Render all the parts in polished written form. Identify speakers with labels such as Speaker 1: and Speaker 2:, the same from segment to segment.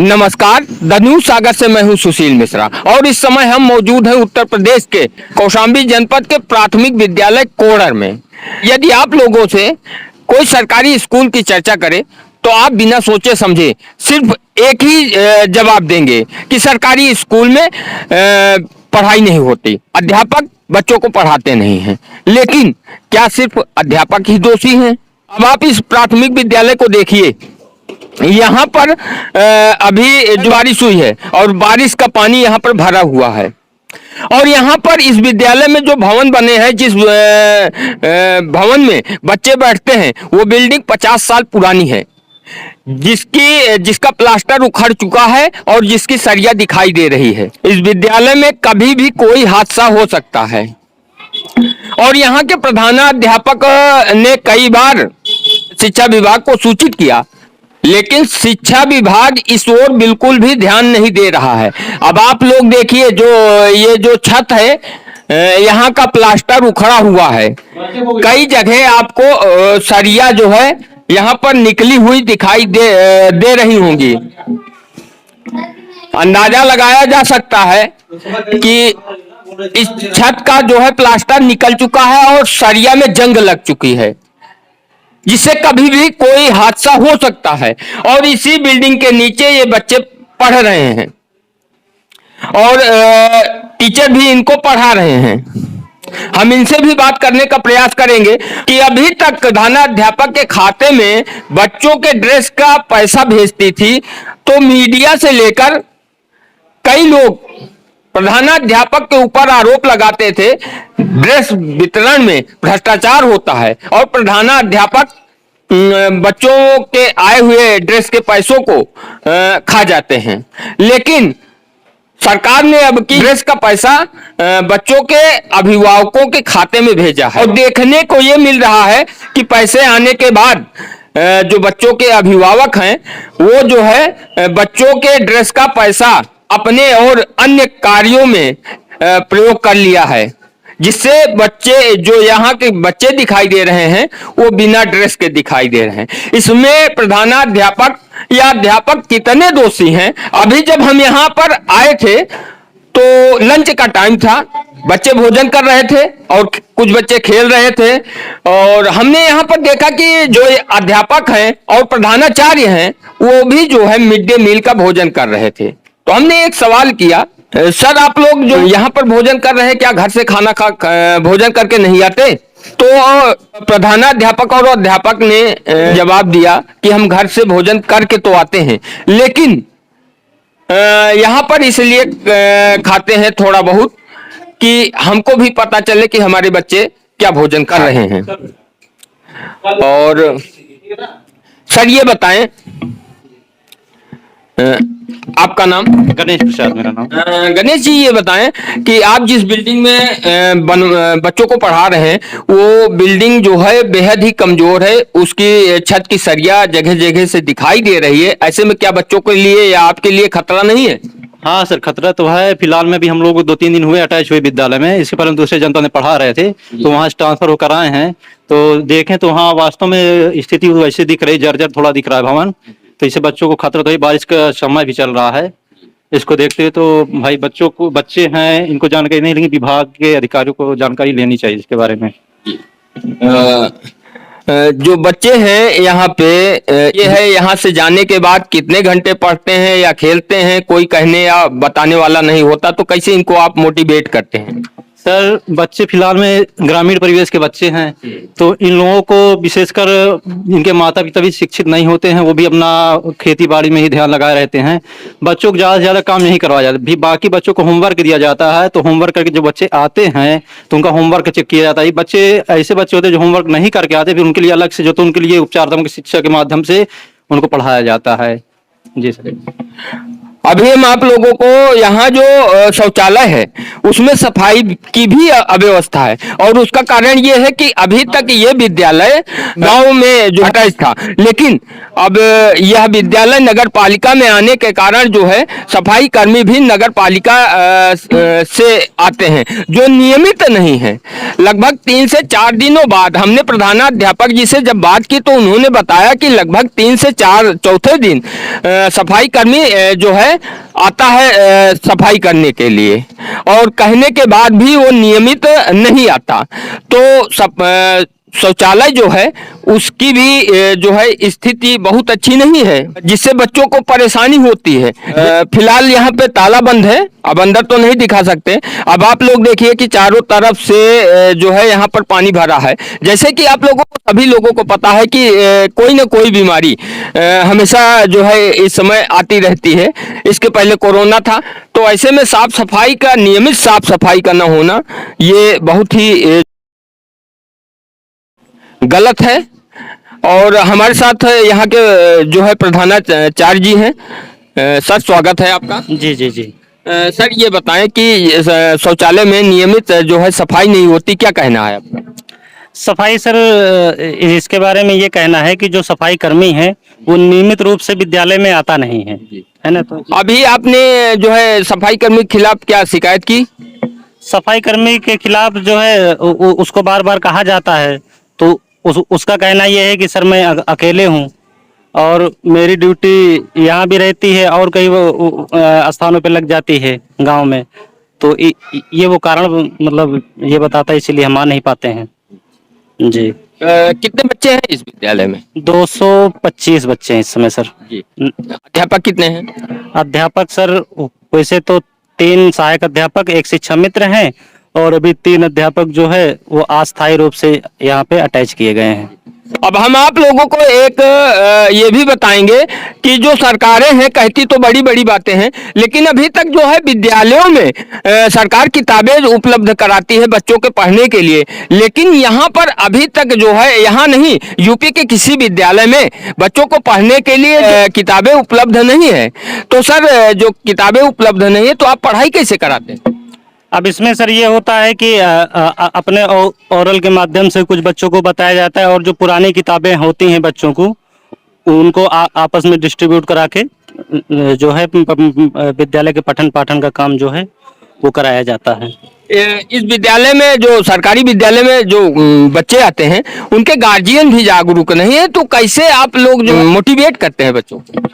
Speaker 1: नमस्कार, the news सागर से मैं हूं सुशील मिश्रा और इस समय हम मौजूद हैं उत्तर प्रदेश के कौशाम्बी जनपद के प्राथमिक विद्यालय कोड़र में। यदि आप लोगों से कोई सरकारी स्कूल की चर्चा करे तो आप बिना सोचे समझे सिर्फ एक ही जवाब देंगे कि सरकारी स्कूल में पढ़ाई नहीं होती, अध्यापक बच्चों को पढ़ाते नहीं हैं। लेकिन क्या सिर्फ अध्यापक ही दोषी हैं? अब आप इस प्राथमिक विद्यालय को देखिए, यहाँ पर अभी जो बारिश हुई है और बारिश का पानी यहाँ पर भरा हुआ है और यहाँ पर इस विद्यालय में जो भवन बने हैं, जिस भवन में बच्चे बैठते हैं, वो बिल्डिंग 50 साल पुरानी है, जिसका प्लास्टर उखड़ चुका है और जिसकी सरिया दिखाई दे रही है। इस विद्यालय में कभी भी कोई हादसा हो सकता है और यहाँ के प्रधानाध्यापक ने कई बार शिक्षा विभाग को सूचित किया, लेकिन शिक्षा विभाग इस ओर बिल्कुल भी ध्यान नहीं दे रहा है। अब आप लोग देखिए, ये जो छत है, यहाँ का प्लास्टर उखड़ा हुआ है। कई जगह आपको सरिया जो है यहाँ पर निकली हुई दिखाई दे रही होंगी। अंदाजा लगाया जा सकता है कि इस छत का जो है प्लास्टर निकल चुका है और सरिया में जंग लग चुकी है, जिससे कभी भी कोई हादसा हो सकता है। और इसी बिल्डिंग के नीचे ये बच्चे पढ़ रहे हैं और टीचर भी इनको पढ़ा रहे हैं। हम इनसे भी बात करने का प्रयास करेंगे कि अभी तक प्रधानाध्यापक के खाते में बच्चों के ड्रेस का पैसा भेजती थी, तो मीडिया से लेकर कई लोग प्रधानाध्यापक के ऊपर आरोप लगाते थे ड्रेस वितरण में भ्रष्टाचार होता है और प्रधानाध्यापक बच्चों के आए हुए ड्रेस के पैसों को खा जाते हैं। लेकिन सरकार ने अब की ड्रेस का पैसा बच्चों के अभिभावकों के खाते में भेजा है और देखने को ये मिल रहा है कि पैसे आने के बाद जो बच्चों के अभिभावक हैं, वो जो है बच्चों के ड्रेस का पैसा अपने और अन्य कार्यों में प्रयोग कर लिया है, जिससे बच्चे जो यहाँ के बच्चे दिखाई दे रहे हैं वो बिना ड्रेस के दिखाई दे रहे हैं। इसमें प्रधानाध्यापक या अध्यापक कितने दोषी हैं? अभी जब हम यहाँ पर आए थे तो लंच का टाइम था, बच्चे भोजन कर रहे थे और कुछ बच्चे खेल रहे थे और हमने यहाँ पर देखा कि जो अध्यापक हैं और प्रधानाचार्य हैं वो भी जो है मिड डे मील का भोजन कर रहे थे। तो हमने एक सवाल किया, सर आप लोग जो यहाँ पर भोजन कर रहे हैं, क्या घर से खाना भोजन करके नहीं आते? तो प्रधानाध्यापक और अध्यापक ने जवाब दिया कि हम घर से भोजन करके तो आते हैं, लेकिन यहाँ पर इसलिए खाते हैं थोड़ा बहुत कि हमको भी पता चले कि हमारे बच्चे क्या भोजन कर रहे हैं। और सर ये बताएं, आपका नाम?
Speaker 2: गणेश प्रसाद मेरा नाम।
Speaker 1: गणेश जी, ये बताएं कि आप जिस बिल्डिंग में बच्चों को पढ़ा रहे हैं, वो बिल्डिंग जो है बेहद ही कमजोर है, उसकी छत की सरिया जगह जगह से दिखाई दे रही है। ऐसे में क्या बच्चों के लिए या आपके लिए खतरा नहीं है?
Speaker 2: हाँ सर, खतरा तो है। फिलहाल में भी हम लोग 2-3 दिन हुए अटैच हुए विद्यालय में। इसके पहले हम दूसरे जनता ने पढ़ा रहे थे, तो वहाँ ट्रांसफर होकर आए हैं। तो देखें तो हाँ, वास्तव में स्थिति वैसे दिख रही, जर्जर थोड़ा दिख रहा है भवन। तो इससे बच्चों को खतरा तो है। बारिश का समय भी चल रहा है, इसको देखते हुए तो भाई बच्चे हैं, इनको जानकारी नहीं, लेकिन विभाग के अधिकारियों को जानकारी लेनी चाहिए इसके बारे में।
Speaker 1: जो बच्चे हैं यहाँ पे, ये है यहाँ से जाने के बाद कितने घंटे पढ़ते हैं या खेलते हैं, कोई कहने या बताने वाला नहीं होता, तो कैसे इनको आप मोटिवेट करते हैं?
Speaker 2: सर बच्चे फिलहाल में ग्रामीण परिवेश के बच्चे हैं, तो इन लोगों को विशेषकर इनके माता पिता भी शिक्षित नहीं होते हैं, वो भी अपना खेती बाड़ी में ही ध्यान लगाए रहते हैं। बच्चों को ज़्यादा से ज़्यादा काम नहीं करवाया जाता, भी बाकी बच्चों को होमवर्क दिया जाता है, तो होमवर्क करके जो बच्चे आते हैं तो उनका होमवर्क चेक किया जाता है। बच्चे ऐसे बच्चे होते हैं जो होमवर्क नहीं करके आते, फिर उनके लिए अलग से जो तो उनके लिए उपचारात्मक शिक्षा के माध्यम से उनको पढ़ाया जाता है। जी सर।
Speaker 1: अभी हम आप लोगों को यहाँ जो शौचालय है उसमें सफाई की भी अव्यवस्था है, और उसका कारण ये है कि अभी तक ये विद्यालय गांव में जो अटैच था, लेकिन अब यह विद्यालय नगर पालिका में आने के कारण जो है सफाई कर्मी भी नगर पालिका से आते हैं जो नियमित नहीं है। लगभग 3 से 4 दिनों बाद हमने प्रधानाध्यापक जी से जब बात की तो उन्होंने बताया कि लगभग 3 से 4 चौथे दिन सफाई कर्मी जो है आता है सफाई करने के लिए, और कहने के बाद भी वो नियमित नहीं आता। तो शौचालय जो है उसकी भी जो है स्थिति बहुत अच्छी नहीं है, जिससे बच्चों को परेशानी होती है। फिलहाल यहाँ पे ताला बंद है, अब अंदर तो नहीं दिखा सकते। अब आप लोग देखिए कि चारों तरफ से जो है यहाँ पर पानी भरा है। जैसे कि आप लोगों को सभी लोगों को पता है कि कोई ना कोई बीमारी हमेशा जो है इस समय आती रहती है। इसके पहले कोरोना था, तो ऐसे में साफ सफाई का, नियमित साफ सफाई का न होना ये बहुत ही गलत है। और हमारे साथ यहाँ के जो है प्रधानाचार्य जी हैं। सर, स्वागत है आपका।
Speaker 3: जी जी जी।
Speaker 1: सर, ये बताएं कि शौचालय में नियमित जो है सफाई नहीं होती, क्या कहना है आपका?
Speaker 3: सफाई सर, इसके बारे में ये कहना है कि जो सफाई कर्मी है वो नियमित रूप से विद्यालय में आता नहीं है ना। तो
Speaker 1: अभी आपने जो है सफाई कर्मी के खिलाफ क्या शिकायत की?
Speaker 3: सफाई कर्मी के खिलाफ जो है उसको बार बार कहा जाता है, तो उसका कहना ये है कि सर मैं अकेले हूँ और मेरी ड्यूटी यहाँ भी रहती है और कई स्थानों पे लग जाती है गांव में, तो ये वो कारण मतलब ये बताता है, इसीलिए हम आ नहीं पाते हैं जी।
Speaker 1: कितने बच्चे हैं इस विद्यालय में?
Speaker 3: 225 बच्चे हैं इस समय सर
Speaker 1: जी। अध्यापक कितने हैं?
Speaker 3: अध्यापक सर वैसे तो 3 सहायक अध्यापक, 1 शिक्षा मित्र हैं, और अभी 3 अध्यापक जो है वो अस्थायी रूप से यहाँ पे अटैच किए गए हैं।
Speaker 1: अब हम आप लोगों को एक ये भी बताएंगे कि जो सरकारें हैं कहती तो बड़ी बड़ी बातें हैं, लेकिन अभी तक जो है विद्यालयों में सरकार किताबें उपलब्ध कराती है बच्चों के पढ़ने के लिए, लेकिन यहाँ पर अभी तक जो है, यहाँ नहीं, यूपी के किसी विद्यालय में बच्चों को पढ़ने के लिए किताबें उपलब्ध नहीं है। तो सर, जो किताबें उपलब्ध नहीं है तो आप पढ़ाई कैसे कराते हैं?
Speaker 3: अब इसमें सर ये होता है कि अपने ओरल के माध्यम से कुछ बच्चों को बताया जाता है, और जो पुरानी किताबें होती हैं बच्चों को उनको आपस में डिस्ट्रीब्यूट करा के जो है विद्यालय के पठन पाठन का काम जो है वो कराया जाता है।
Speaker 1: इस विद्यालय में, जो सरकारी विद्यालय में जो बच्चे आते हैं उनके गार्जियन भी जागरूक नहीं है, तो कैसे आप लोग जो मोटिवेट करते हैं बच्चों को?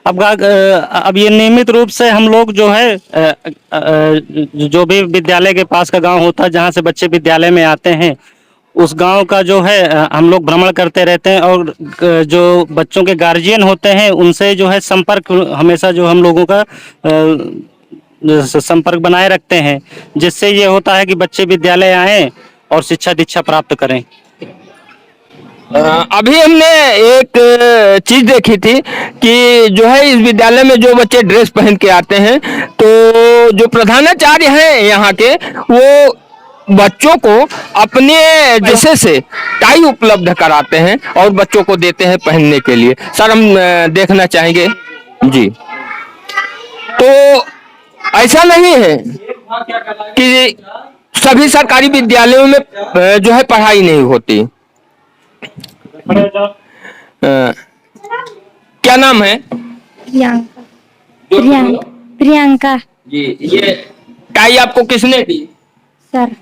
Speaker 3: अब ये नियमित रूप से हम लोग जो है जो भी विद्यालय के पास का गांव होता है जहां से बच्चे विद्यालय में आते हैं, उस गांव का जो है हम लोग भ्रमण करते रहते हैं, और जो बच्चों के गार्जियन होते हैं उनसे जो है संपर्क हमेशा जो हम लोगों का संपर्क बनाए रखते हैं, जिससे ये होता है कि बच्चे विद्यालय आएं और शिक्षा दीक्षा प्राप्त करें।
Speaker 1: अभी हमने एक चीज देखी थी कि जो है इस विद्यालय में जो बच्चे ड्रेस पहन के आते हैं, तो जो प्रधानाचार्य हैं यहाँ के, वो बच्चों को अपने जैसे से टाई उपलब्ध कराते हैं और बच्चों को देते हैं पहनने के लिए। सर, हम देखना चाहेंगे जी। तो ऐसा नहीं है कि सभी सरकारी विद्यालयों में जो है पढ़ाई नहीं होती। क्या नाम है?
Speaker 4: प्रियंका। प्रियंका
Speaker 1: जी। ये टाई आपको किसने दी?
Speaker 4: सर।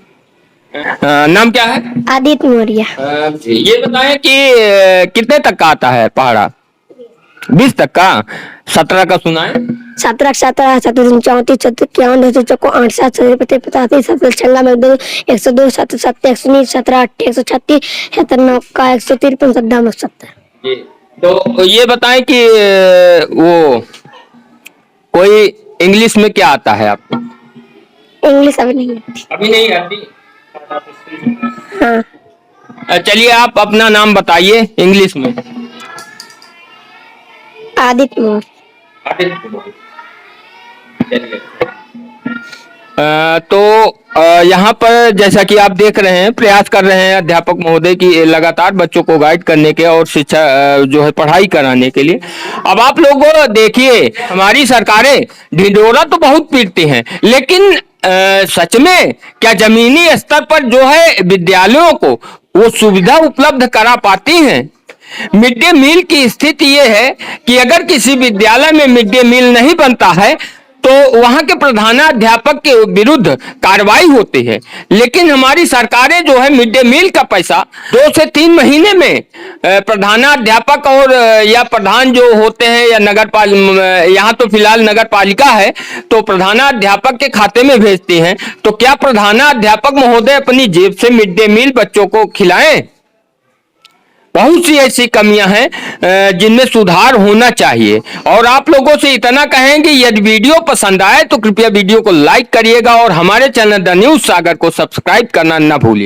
Speaker 1: नाम क्या है?
Speaker 4: आदित्य मौर्य।
Speaker 1: ये बताएं कि कितने तक का आता है पहाड़ा? 20 तक का? 17 का सुनाए।
Speaker 4: 17 17 34 34 51 2 चौको 8 7 पते 85 7 छंगा में 2 102 7 7 119 17 8 136 79 का 153 70 70।
Speaker 1: जी। तो ये बताएं कि वो कोई इंग्लिश में क्या आता है आपको?
Speaker 4: इंग्लिश अभी नहीं आती।
Speaker 1: अभी नहीं आती?
Speaker 4: हाँ।
Speaker 1: चलिए, आप अपना नाम बताइए इंग्लिश में।
Speaker 4: आदित्य मौर्य।
Speaker 1: आदित्य मौर्य। तो यहाँ पर जैसा कि आप देख रहे हैं, प्रयास कर रहे हैं अध्यापक महोदय की लगातार बच्चों को गाइड करने के और शिक्षा जो है पढ़ाई कराने के लिए। अब आप लोग देखिए, हमारी सरकारें ढिंढोरा तो बहुत पीटती हैं, लेकिन सच में क्या जमीनी स्तर पर जो है विद्यालयों को वो सुविधा उपलब्ध करा पाती हैं? मिड डे मील की स्थिति ये है कि अगर किसी विद्यालय में मिड डे मील नहीं बनता है तो वहां के प्रधानाध्यापक के विरुद्ध कार्रवाई होती है, लेकिन हमारी सरकारें जो है मिड डे मील का पैसा 2 से 3 महीने में प्रधानाध्यापक और या प्रधान जो होते हैं या यहाँ तो फिलहाल नगर पालिका है तो प्रधानाध्यापक के खाते में भेजती हैं। तो क्या प्रधानाध्यापक महोदय अपनी जेब से मिड डे मील बच्चों को खिलाएं? बहुत सी ऐसी कमियां हैं जिनमें सुधार होना चाहिए। और आप लोगों से इतना कहेंगे, यदि वीडियो पसंद आए तो कृपया वीडियो को लाइक करिएगा और हमारे चैनल द न्यूज सागर को सब्सक्राइब करना न भूलिए।